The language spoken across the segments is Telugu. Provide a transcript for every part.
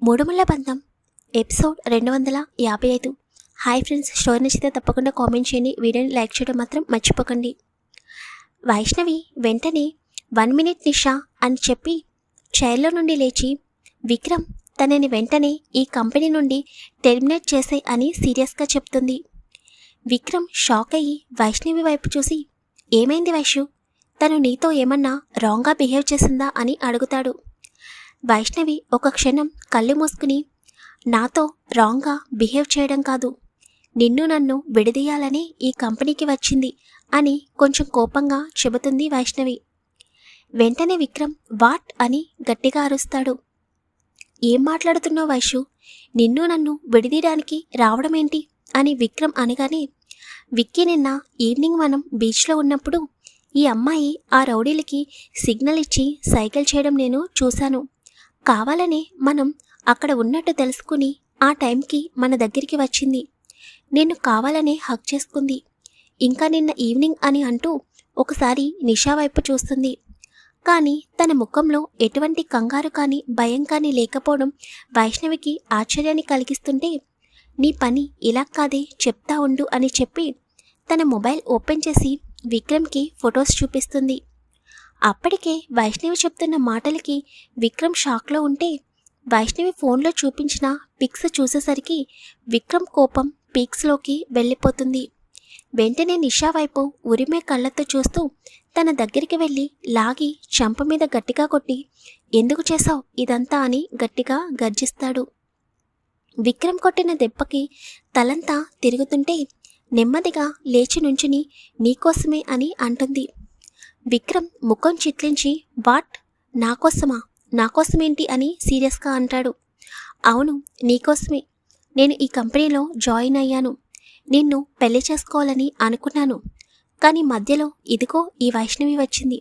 మూడుముళ్ళ బంధం ఎపిసోడ్ 255. హాయ్ ఫ్రెండ్స్, స్టోరీ నచ్చితే తప్పకుండా కామెంట్ చేయండి. వీడియోని లైక్ చేయడం మాత్రం మర్చిపోకండి. వైష్ణవి వెంటనే 1 minute నిషా అని చెప్పి చైర్లో నుండి లేచి, విక్రమ్ తనని వెంటనే ఈ కంపెనీ నుండి టెర్మినేట్ చేసే అని సీరియస్గా చెప్తుంది. విక్రమ్ షాక్ అయ్యి వైష్ణవి వైపు చూసి, ఏమైంది వైషు, తను నీతో ఏమన్నా రాంగ్గా బిహేవ్ చేసిందా అని అడుగుతాడు. వైష్ణవి ఒక క్షణం కళ్ళు మూసుకుని, నాతో రాంగ్గా బిహేవ్ చేయడం కాదు, నిన్ను నన్ను విడదీయాలని ఈ కంపెనీకి వచ్చింది అని కొంచెం కోపంగా చెబుతుంది వైష్ణవి. వెంటనే విక్రమ్ వాట్ అని గట్టిగా అరుస్తాడు. ఏం మాట్లాడుతున్నావు వైషు, నిన్ను నన్ను విడదీయడానికి రావడమేంటి అని విక్రమ్ అనగానే, విక్కీ నిన్న ఈవినింగ్ మనం బీచ్లో ఉన్నప్పుడు ఈ అమ్మాయి ఆ రౌడీలకి సిగ్నల్ ఇచ్చి సైకిల్ చేయడం నేను చూశాను. కావాలనే మనం అక్కడ ఉన్నట్టు తెలుసుకుని ఆ టైంకి మన దగ్గరికి వచ్చింది. నేను కావాలనే హక్ చేసుకుంది. ఇంకా నిన్న ఈవినింగ్ అని అంటూ ఒకసారి నిషా వైపు చూస్తుంది. కానీ తన ముఖంలో ఎటువంటి కంగారు కానీ భయం కానీ లేకపోవడం వైష్ణవికి ఆశ్చర్యాన్ని కలిగిస్తుంటే, నీ పని ఇలా కాదే, చెప్తా ఉండు అని చెప్పి తన మొబైల్ ఓపెన్ చేసి విక్రమ్కి ఫొటోస్ చూపిస్తుంది. అప్పటికే వైష్ణవి చెప్తున్న మాటలకి విక్రమ్ షాక్లో ఉంటే, వైష్ణవి ఫోన్లో చూపించిన పిక్స్ చూసేసరికి విక్రమ్ కోపం పీక్స్లోకి వెళ్ళిపోతుంది. వెంటనే నిషా వైపు ఉరిమే కళ్ళతో చూస్తూ తన దగ్గరికి వెళ్ళి లాగి చెంప మీద గట్టిగా కొట్టి, ఎందుకు చేశావు ఇదంతా అని గట్టిగా గర్జిస్తాడు. విక్రమ్ కొట్టిన దెబ్బకి తలంతా తిరుగుతుంటే నెమ్మదిగా లేచి నుంచుని, నీకోసమే అని అంటుంది. విక్రమ్ ముఖం చిట్లించి, వాట్, నాకోసమా, నాకోసమేంటి అని సీరియస్గా అంటాడు. అవును, నీకోసమే నేను ఈ కంపెనీలో జాయిన్ అయ్యాను. నిన్ను పెళ్లి చేసుకోవాలని అనుకున్నాను. కానీ మధ్యలో ఇదిగో ఈ వైష్ణవి వచ్చింది.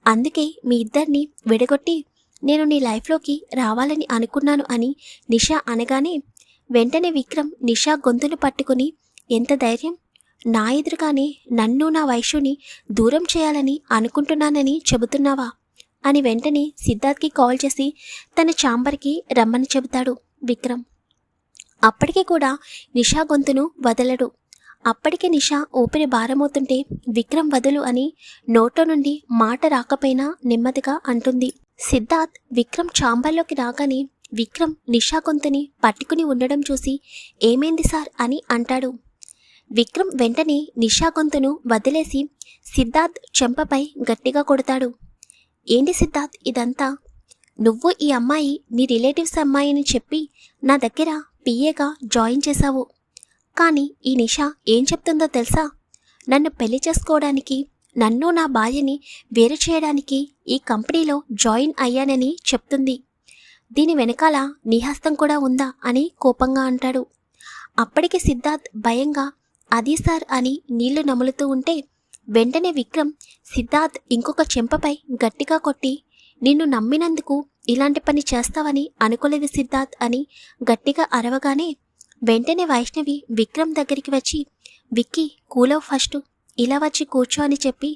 అందుకే మీ ఇద్దరిని విడగొట్టి నేను నీ లైఫ్లోకి రావాలని అనుకున్నాను అని నిషా అనగానే, వెంటనే విక్రమ్ నిషా గొంతును పట్టుకుని, ఎంత ధైర్యం, నా ఎదురుగానే నన్ను నా వైషుని దూరం చేయాలని అనుకుంటున్నానని చెబుతున్నావా అని వెంటనే సిద్ధార్థ్కి కాల్ చేసి తన ఛాంబర్కి రమ్మని చెబుతాడు విక్రమ్. అప్పటికే కూడా నిషా గొంతును వదలడు. అప్పటికే నిషా ఊపిరి భారమవుతుంటే విక్రమ్ వదులు అని నోట్లో నుండి మాట రాకపోయినా నెమ్మదిగా అంటుంది. సిద్ధార్థ్ విక్రమ్ ఛాంబర్లోకి రాగానే విక్రమ్ నిషా గొంతుని పట్టుకుని ఉండడం చూసి, ఏమైంది సార్ అని అంటాడు. విక్రమ్ వెంటనే నిషా గొంతును వదిలేసి సిద్ధార్థ్ చెంపపై గట్టిగా కొడతాడు. ఏంటి సిద్ధార్థ్ ఇదంతా, నువ్వు ఈ అమ్మాయి నీ రిలేటివ్స్ అమ్మాయిని చెప్పి నా దగ్గర పిఏగా జాయిన్ చేశావు. కానీ ఈ నిషా ఏం చెప్తుందో తెలుసా, నన్ను పెళ్లి చేసుకోవడానికి, నన్ను నా భార్యని వేరు చేయడానికి ఈ కంపెనీలో జాయిన్ అయ్యానని చెప్తుంది. దీని వెనకాల నీ హస్తం కూడా ఉందా అని కోపంగా అంటాడు. అప్పటికి సిద్ధార్థ్ భయంగా అది సార్ అని నీళ్లు నములుతూ ఉంటే వెంటనే విక్రమ్ సిద్ధార్థ్ ఇంకొక చెంపపై గట్టిగా కొట్టి, నిన్ను నమ్మినందుకు ఇలాంటి పని చేస్తావని అనుకోలేదు సిద్ధార్థ్ అని గట్టిగా అరవగానే వెంటనే వైష్ణవి విక్రమ్ దగ్గరికి వచ్చి, విక్కీ కూలవ్ ఫస్ట్, ఇలా వచ్చి కూర్చో అని చెప్పి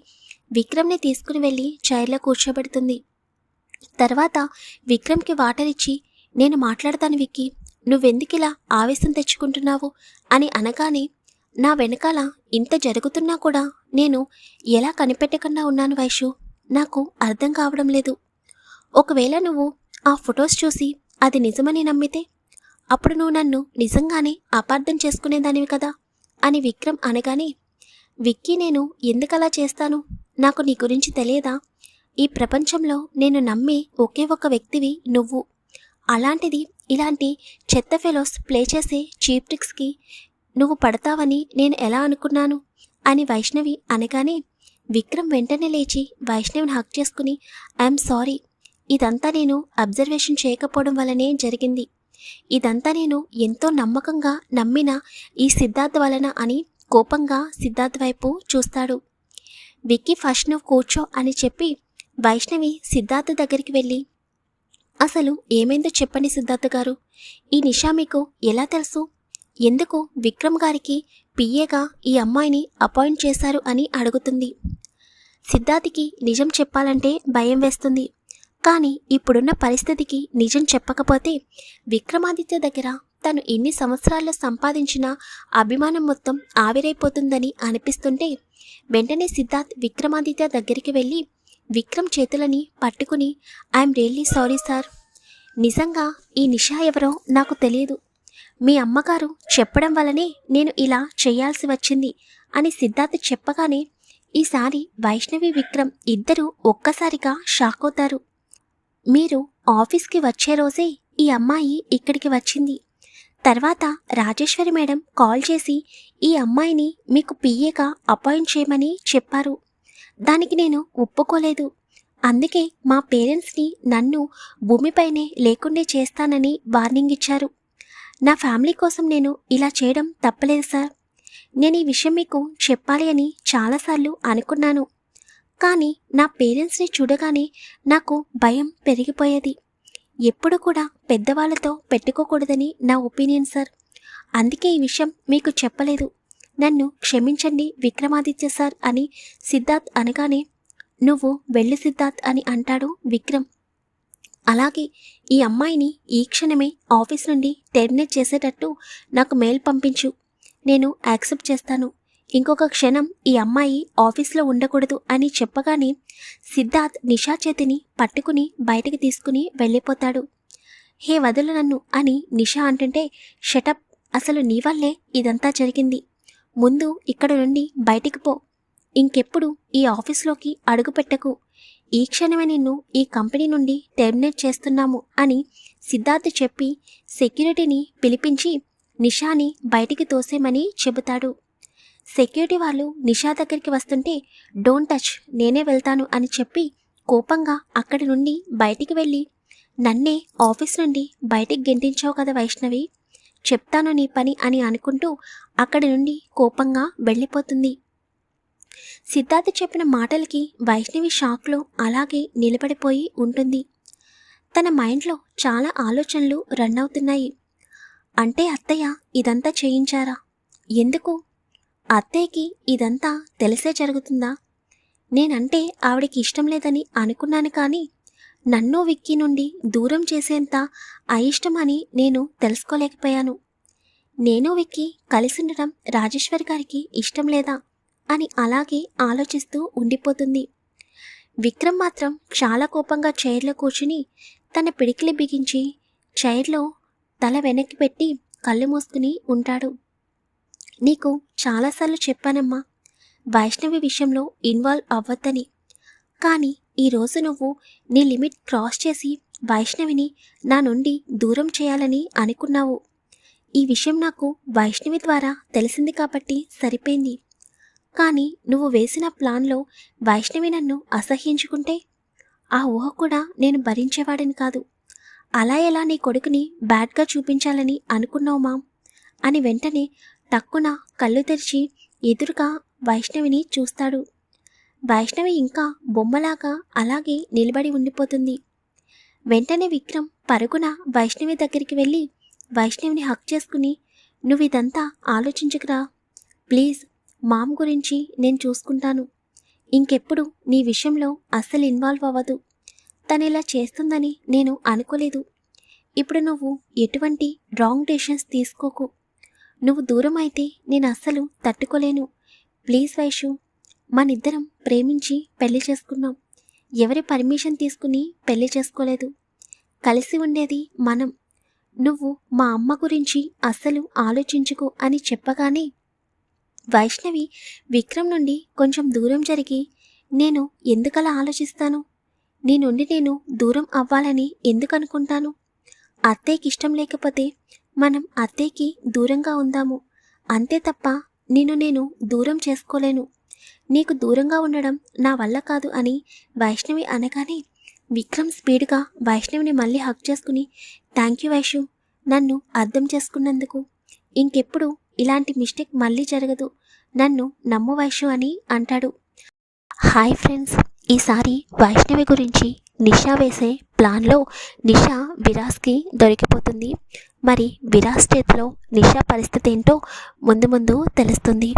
విక్రమ్ని తీసుకుని వెళ్ళి చైర్లో కూర్చోబెడుతుంది. తర్వాత విక్రమ్కి వాటర్ ఇచ్చి, నేను మాట్లాడతాను విక్కీ, నువ్వెందుకిలా ఆవేశం తెచ్చుకుంటున్నావు అని అనగానే, నా వెనకాల ఇంత జరుగుతున్నా కూడా నేను ఎలా కనిపెట్టకుండా ఉన్నాను వైషు, నాకు అర్థం కావడం లేదు. ఒకవేళ నువ్వు ఆ ఫొటోస్ చూసి అది నిజమని నమ్మితే అప్పుడు నువ్వు నన్ను నిజంగానే అపార్థం చేసుకునేదానివి కదా అని విక్రమ్ అనగానే, విక్కీ నేను ఎందుకలా చేస్తాను, నాకు నీ గురించి తెలియదా, ఈ ప్రపంచంలో నేను నమ్మే ఒకే ఒక వ్యక్తివి నువ్వు. అలాంటిది ఇలాంటి చెత్త ఫెలోస్ ప్లే చేసే చీప్ ట్రిక్స్కి నువ్వు పడతావని నేను ఎలా అనుకున్నాను అని వైష్ణవి అనగానే విక్రమ్ వెంటనే లేచి వైష్ణవిని హక్ చేసుకుని, ఐఎమ్ సారీ, ఇదంతా నేను అబ్జర్వేషన్ చేయకపోవడం వల్లనే జరిగింది. ఇదంతా నేను ఎంతో నమ్మకంగా నమ్మిన ఈ సిద్ధార్థ్ వలన అని కోపంగా సిద్ధార్థ్ వైపు చూస్తాడు. విక్కీ ఫస్ట్ నువ్వు కూర్చో అని చెప్పి వైష్ణవి సిద్ధార్థ్ దగ్గరికి వెళ్ళి, అసలు ఏమైందో చెప్పండి సిద్ధార్థ్ గారు, ఈ నిషా మీకు ఎలా తెలుసు, ఎందుకు విక్రమ్ గారికి పిఏగా ఈ అమ్మాయిని అపాయింట్ చేశారు అని అడుగుతుంది. సిద్ధార్థ్కి నిజం చెప్పాలంటే భయం వేస్తుంది. కానీ ఇప్పుడున్న పరిస్థితికి నిజం చెప్పకపోతే విక్రమాదిత్య దగ్గర తను ఎన్ని సంవత్సరాల్లో సంపాదించిన అభిమానం మొత్తం ఆవిరైపోతుందని అనిపిస్తుంటే వెంటనే సిద్ధార్థ్ విక్రమాదిత్య దగ్గరికి వెళ్ళి విక్రమ్ చేతులని పట్టుకుని ఐఎమ్ రియల్లీ సారీ సార్. నిజంగా ఈ నిషా ఎవరో నాకు తెలియదు. మీ అమ్మగారు చెప్పడం వల్లనే నేను ఇలా చేయాల్సి వచ్చింది అని సిద్ధార్థ్ చెప్పగానే ఈసారి వైష్ణవి విక్రమ్ ఇద్దరూ ఒక్కసారిగా షాక్ అవుతారు. మీరు ఆఫీస్కి వచ్చే రోజే ఈ అమ్మాయి ఇక్కడికి వచ్చింది. తర్వాత రాజేశ్వరి మేడం కాల్ చేసి ఈ అమ్మాయిని మీకు పిఏగా అపాయింట్ చేయమని చెప్పారు. దానికి నేను ఒప్పుకోలేదు. అందుకే మా పేరెంట్స్ని నన్ను భూమిపైనే లేకుండే చేస్తానని వార్నింగ్ ఇచ్చారు. నా ఫ్యామిలీ కోసం నేను ఇలా చేయడం తప్పలేదు సార్. నేను ఈ విషయం మీకు చెప్పాలి అని చాలాసార్లు అనుకున్నాను. కానీ నా పేరెంట్స్ని చూడగానే నాకు భయం పెరిగిపోయేది. ఎప్పుడు కూడా పెద్దవాళ్ళతో పెట్టుకోకూడదని నా ఒపీనియన్ సార్. అందుకే ఈ విషయం మీకు చెప్పలేదు. నన్ను క్షమించండి విక్రమాదిత్య సార్ అని సిద్ధార్థ్ అనగానే నువ్వు వెళ్ళు సిద్ధార్థ్ అని అంటాడు విక్రమ్. అలాగే ఈ అమ్మాయిని ఈ క్షణమే ఆఫీస్ నుండి టెర్మినేట్ చేసేటట్టు నాకు మెయిల్ పంపించు. నేను యాక్సెప్ట్ చేస్తాను. ఇంకొక క్షణం ఈ అమ్మాయి ఆఫీస్లో ఉండకూడదు అని చెప్పగానే సిద్ధార్థ్ నిషా చేతిని పట్టుకుని బయటికి తీసుకుని వెళ్ళిపోతాడు. హే వదులు నన్ను అని నిషా అంటుంటే షటప్, అసలు నీ వల్లే ఇదంతా జరిగింది. ముందు ఇక్కడ నుండి బయటికి పో. ఇంకెప్పుడు ఈ ఆఫీస్లోకి అడుగుపెట్టకు. ఈ క్షణమే నిన్ను ఈ కంపెనీ నుండి టెర్మినేట్ చేస్తున్నాము అని సిద్ధార్థ్ చెప్పి సెక్యూరిటీని పిలిపించి నిషాని బయటికి తోసేమని చెబుతాడు. సెక్యూరిటీ వాళ్ళు నిషా దగ్గరికి వస్తుంటే డోంట్ టచ్, నేనే వెళ్తాను అని చెప్పి కోపంగా అక్కడి నుండి బయటికి వెళ్ళి నన్నే ఆఫీస్ నుండి బయటికి గెంటించావు కదా వైష్ణవి, చెప్తాను నీ పని అని అనుకుంటూ అక్కడి నుండి కోపంగా వెళ్ళిపోతుంది. సిద్ధార్థ్ చెప్పిన మాటలకి వైష్ణవి షాక్లో అలాగే నిలబడిపోయి ఉంటుంది. తన మైండ్లో చాలా ఆలోచనలు రన్ అవుతున్నాయి. అంటే అత్తయ్య ఇదంతా చేయించారా? ఎందుకు? అత్తయ్యకి ఇదంతా తెలిసే జరుగుతుందా? నేనంటే ఆవిడకి ఇష్టం లేదని అనుకున్నాను, కానీ నన్ను విక్కీ నుండి దూరం చేసేంత అయిష్టమని నేను తెలుసుకోలేకపోయాను. నేను విక్కీ కలిసి ఉండడం రాజేశ్వరి గారికి ఇష్టం లేదా అని అలాగే ఆలోచిస్తూ ఉండిపోతుంది. విక్రమ్ మాత్రం చాలా కోపంగా చైర్లో కూర్చుని తన పిడికిలి బిగించి చైర్లో తల వెనక్కి పెట్టి కళ్ళు మూసుకుని ఉంటాడు. నీకు చాలాసార్లు చెప్పానమ్మా వైష్ణవి విషయంలో ఇన్వాల్వ్ అవ్వద్దని, కానీ ఈరోజు నువ్వు నీ లిమిట్ క్రాస్ చేసి వైష్ణవిని నా నుండి దూరం చేయాలని అనుకున్నావు. ఈ విషయం నాకు వైష్ణవి ద్వారా తెలిసింది కాబట్టి సరిపోయింది. కానీ నువ్వు వేసిన ప్లాన్లో వైష్ణవి నన్ను అసహ్యించుకుంటే ఆ ఊహ కూడా నేను భరించేవాడిని కాదు. అలా ఎలా నీ కొడుకుని బ్యాడ్గా చూపించాలని అనుకున్నావు మామ్ అని వెంటనే టక్కున కళ్ళు తెరిచి ఎదురుగా వైష్ణవిని చూస్తాడు. వైష్ణవి ఇంకా బొమ్మలాగా అలాగే నిలబడి ఉండిపోతుంది. వెంటనే విక్రమ్ పరుగున వైష్ణవి దగ్గరికి వెళ్ళి వైష్ణవిని హక్ చేసుకుని నువ్వు ఇదంతా ఆలోచించుకురా ప్లీజ్, మామ్ గురించి నేను చూసుకుంటాను. ఇంకెప్పుడు నీ విషయంలో అస్సలు ఇన్వాల్వ్ అవ్వదు. తను ఇలా చేస్తుందని నేను అనుకోలేదు. ఇప్పుడు నువ్వు ఎటువంటి రాంగ్ డెసిషన్స్ తీసుకోకు. నువ్వు దూరం అయితే నేను అస్సలు తట్టుకోలేను. ప్లీజ్ వైషు, మనిద్దరం ప్రేమించి పెళ్లి చేసుకున్నాం. ఎవరి పర్మిషన్ తీసుకుని పెళ్లి చేసుకోలేదు. కలిసి ఉండేది మనం. నువ్వు మా అమ్మ గురించి అస్సలు ఆలోచించుకో అని చెప్పగానే వైష్ణవి విక్రమ్ నుండి కొంచెం దూరం జరిగి నేను ఎందుకలా ఆలోచిస్తాను? నీ నుండి నేను దూరం అవ్వాలని ఎందుకు అనుకుంటాను? అత్తయ్యకి ఇష్టం లేకపోతే మనం అత్తయ్యకి దూరంగా ఉందాము, అంతే తప్ప నేను దూరం చేసుకోలేను. నీకు దూరంగా ఉండడం నా వల్ల కాదు అని వైష్ణవి అనగానే విక్రమ్ స్పీడ్గా వైష్ణవిని మళ్ళీ హక్ చేసుకుని థ్యాంక్ యూ వైషు, నన్ను అర్థం చేసుకున్నందుకు. ఇంకెప్పుడు ఇలాంటి మిస్టేక్ మళ్ళీ జరగదు. నన్ను నమ్ము వైషు అని అంటాడు. హాయ్ ఫ్రెండ్స్, ఈసారి వైష్ణవి గురించి నిషా వేసే ప్లాన్లో నిషా విరాస్కి దొరికిపోతుంది. మరి విరాస్ చేతిలో నిషా పరిస్థితి ఏంటో ముందు ముందు తెలుస్తుంది.